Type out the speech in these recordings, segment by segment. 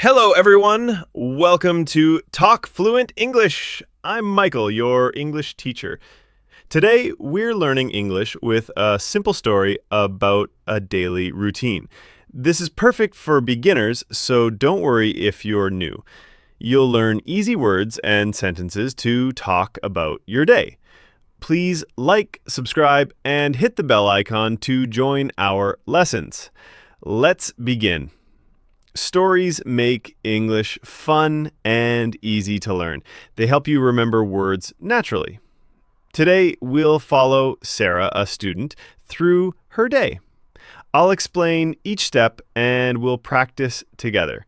Hello, everyone. Welcome to Talk Fluent English. I'm Michael, your English teacher. Today, we're learning English with a simple story about a daily routine. This is perfect for beginners, so don't worry if you're new. You'll learn easy words and sentences to talk about your day. Please like, subscribe, and hit the bell icon to join our lessons. Let's begin. Stories make English fun and easy to learn. They help you remember words naturally. Today, we'll follow Sarah, a student, through her day. I'll explain each step and we'll practice together.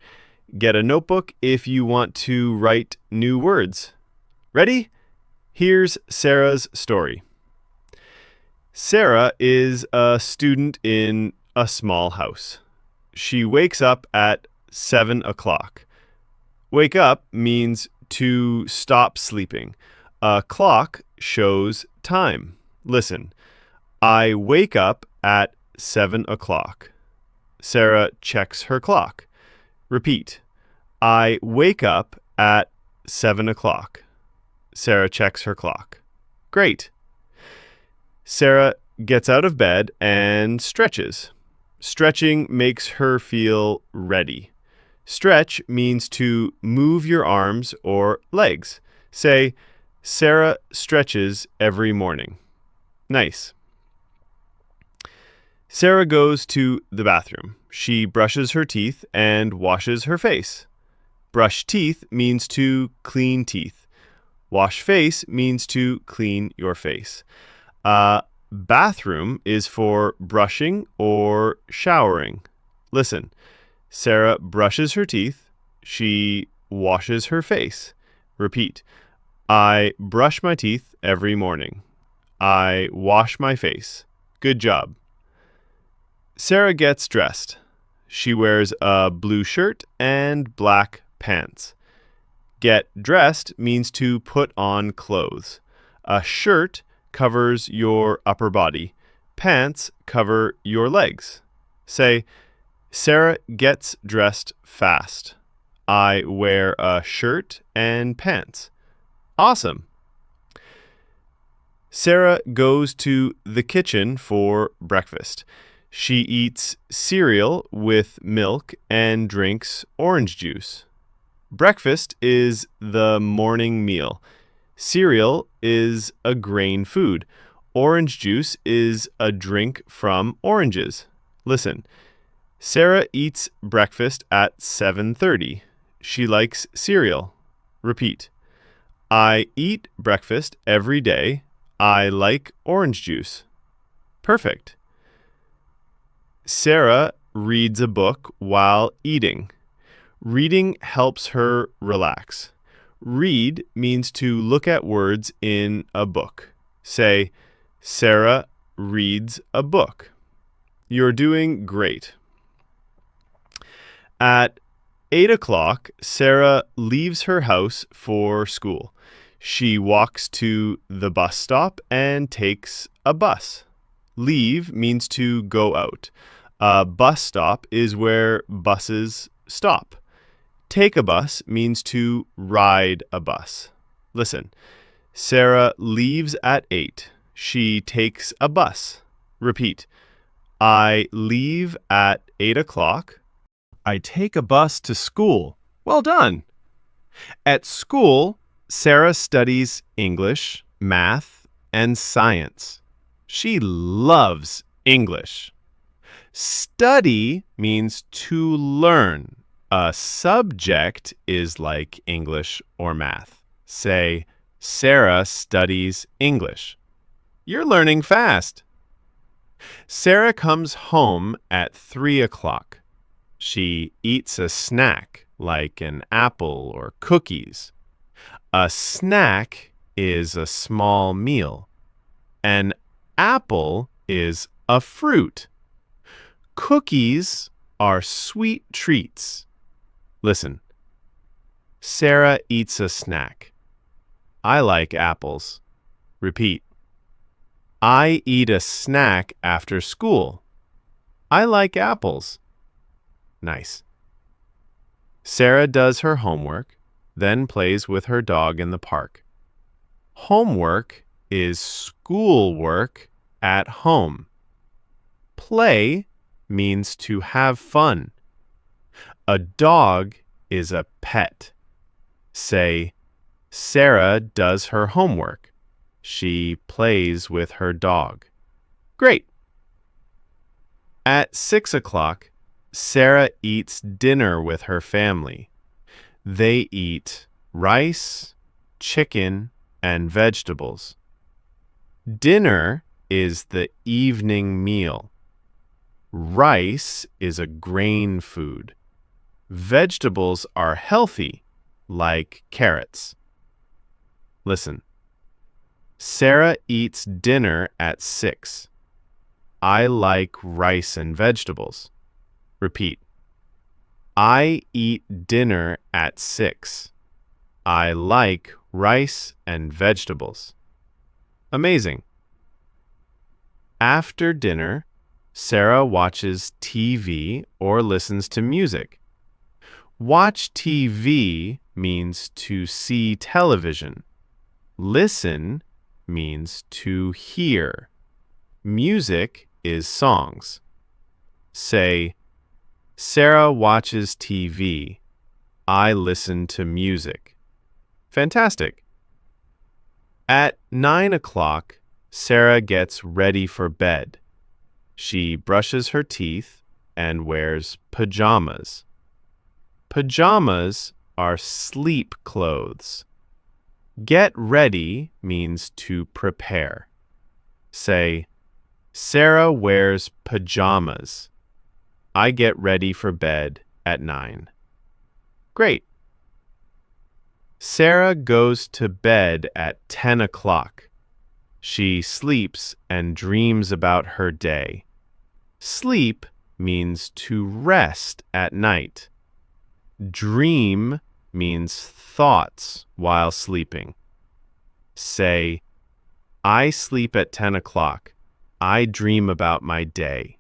Get a notebook if you want to write new words. Ready? Here's Sarah's story. Sarah is a student in a small house. She wakes up at 7 o'clock. Wake up means to stop sleeping. A clock shows time. Listen, I wake up at 7 o'clock. Sarah checks her clock. Repeat, I wake up at 7 o'clock. Sarah checks her clock. Great. Sarah gets out of bed and stretches. Stretching makes her feel ready. Stretch means to move your arms or legs. Say, Sarah stretches every morning. Nice. Sarah goes to the bathroom. She brushes her teeth and washes her face. Brush teeth means to clean teeth. Wash face means to clean your face. Bathroom is for brushing or showering. Listen, Sarah brushes her teeth. She washes her face. Repeat, I brush my teeth every morning. I wash my face. Good job. Sarah gets dressed. She wears a blue shirt and black pants. Get dressed means to put on clothes. A shirt covers your upper body. Pants cover your legs. Say, Sarah gets dressed fast. I wear a shirt and pants. Awesome. Sarah goes to the kitchen for breakfast. She eats cereal with milk and drinks orange juice. Breakfast is the morning meal. Cereal is a grain food. Orange juice is a drink from oranges. Listen, Sarah eats breakfast at 7:30. She likes cereal. Repeat, I eat breakfast every day. I like orange juice. Perfect. Sarah reads a book while eating. Reading helps her relax. Read means to look at words in a book. Say, Sarah reads a book. You're doing great. At 8 o'clock, Sarah leaves her house for school. She walks to the bus stop and takes a bus. Leave means to go out. A bus stop is where buses stop. Take a bus means to ride a bus. Listen, Sarah leaves at 8. She takes a bus. Repeat, I leave at 8 o'clock. I take a bus to school. Well done. At school, Sarah studies English, math, and science. She loves English. Study means to learn. A subject is like English or math. Say, Sarah studies English. You're learning fast. Sarah comes home at 3 o'clock. She eats a snack like an apple or cookies. A snack is a small meal. An apple is a fruit. Cookies are sweet treats. Listen, Sarah eats a snack. I like apples. Repeat, I eat a snack after school. I like apples. Nice. Sarah does her homework, then plays with her dog in the park. Homework is schoolwork at home. Play means to have fun. A dog is a pet. Say, Sarah does her homework. She plays with her dog. Great. At 6 o'clock, Sarah eats dinner with her family. They eat rice, chicken, and vegetables. Dinner is the evening meal. Rice is a grain food. Vegetables are healthy, like carrots. Listen. Sarah eats dinner at 6. I like rice and vegetables. Repeat. I eat dinner at 6. I like rice and vegetables. Amazing. After dinner, Sarah watches TV or listens to music. Watch TV means to see television. Listen means to hear. Music is songs. Say, Sarah watches TV. I listen to music. Fantastic. At 9 o'clock, Sarah gets ready for bed. She brushes her teeth and wears pajamas. Pajamas are sleep clothes. Get ready means to prepare. Say, Sarah wears pajamas. I get ready for bed at 9. Great. Sarah goes to bed at 10 o'clock. She sleeps and dreams about her day. Sleep means to rest at night. Dream means thoughts while sleeping. Say, I sleep at 10 o'clock. I dream about my day.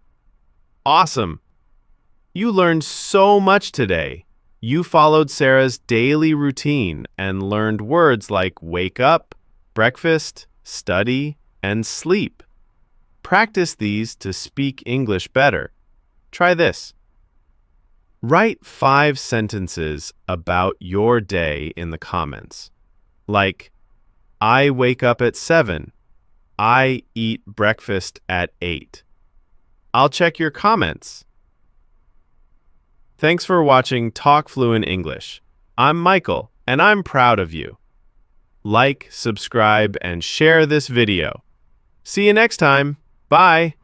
Awesome! You learned so much today. You followed Sarah's daily routine and learned words like wake up, breakfast, study, and sleep. Practice these to speak English better. Try this. Write 5 sentences about your day in the comments. Like, I wake up at 7. I eat breakfast at 8. I'll check your comments. Thanks for watching Talk Fluent English. I'm Michael, and I'm proud of you. Like, subscribe, and share this video. See you next time. Bye.